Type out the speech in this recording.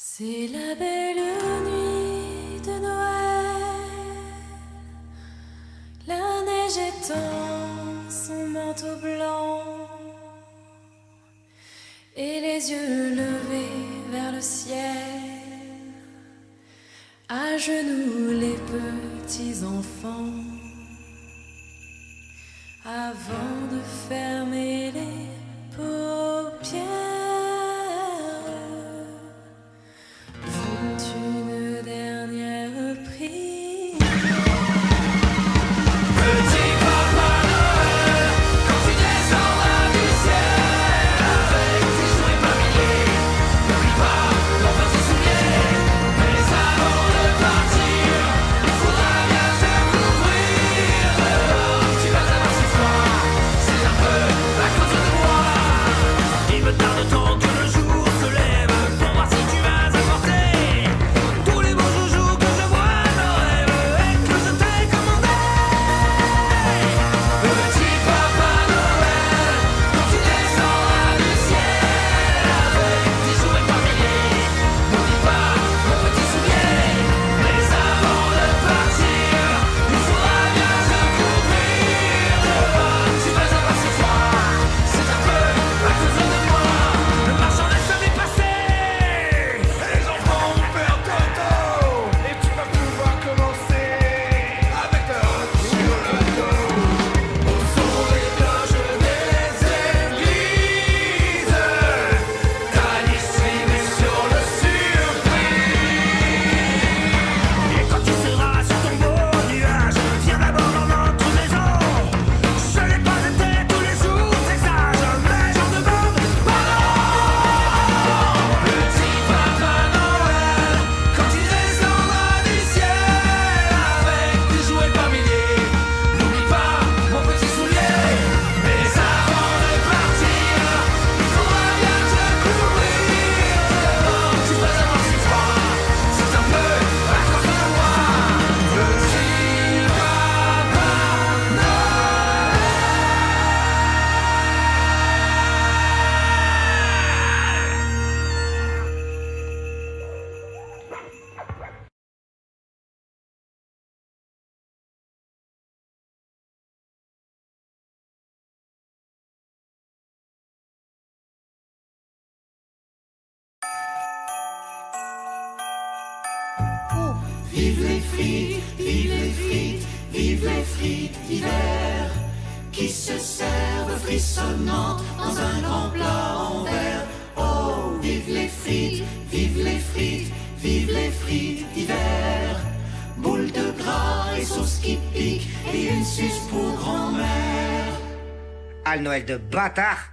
C'est la belle nuit de Noël, la neige étend son manteau blanc et les yeux levés vers le ciel, à genoux les petits enfants, avant de fermer les paupières. Vive les frites, vive les frites, vive les frites d'hiver qui se servent frissonnantes dans un grand plat en verre. Oh, vive les frites, vive les frites, vive les frites d'hiver. Boules de gras et sauce qui pique et une suce pour grand-mère. Ah, le Noël de bâtard!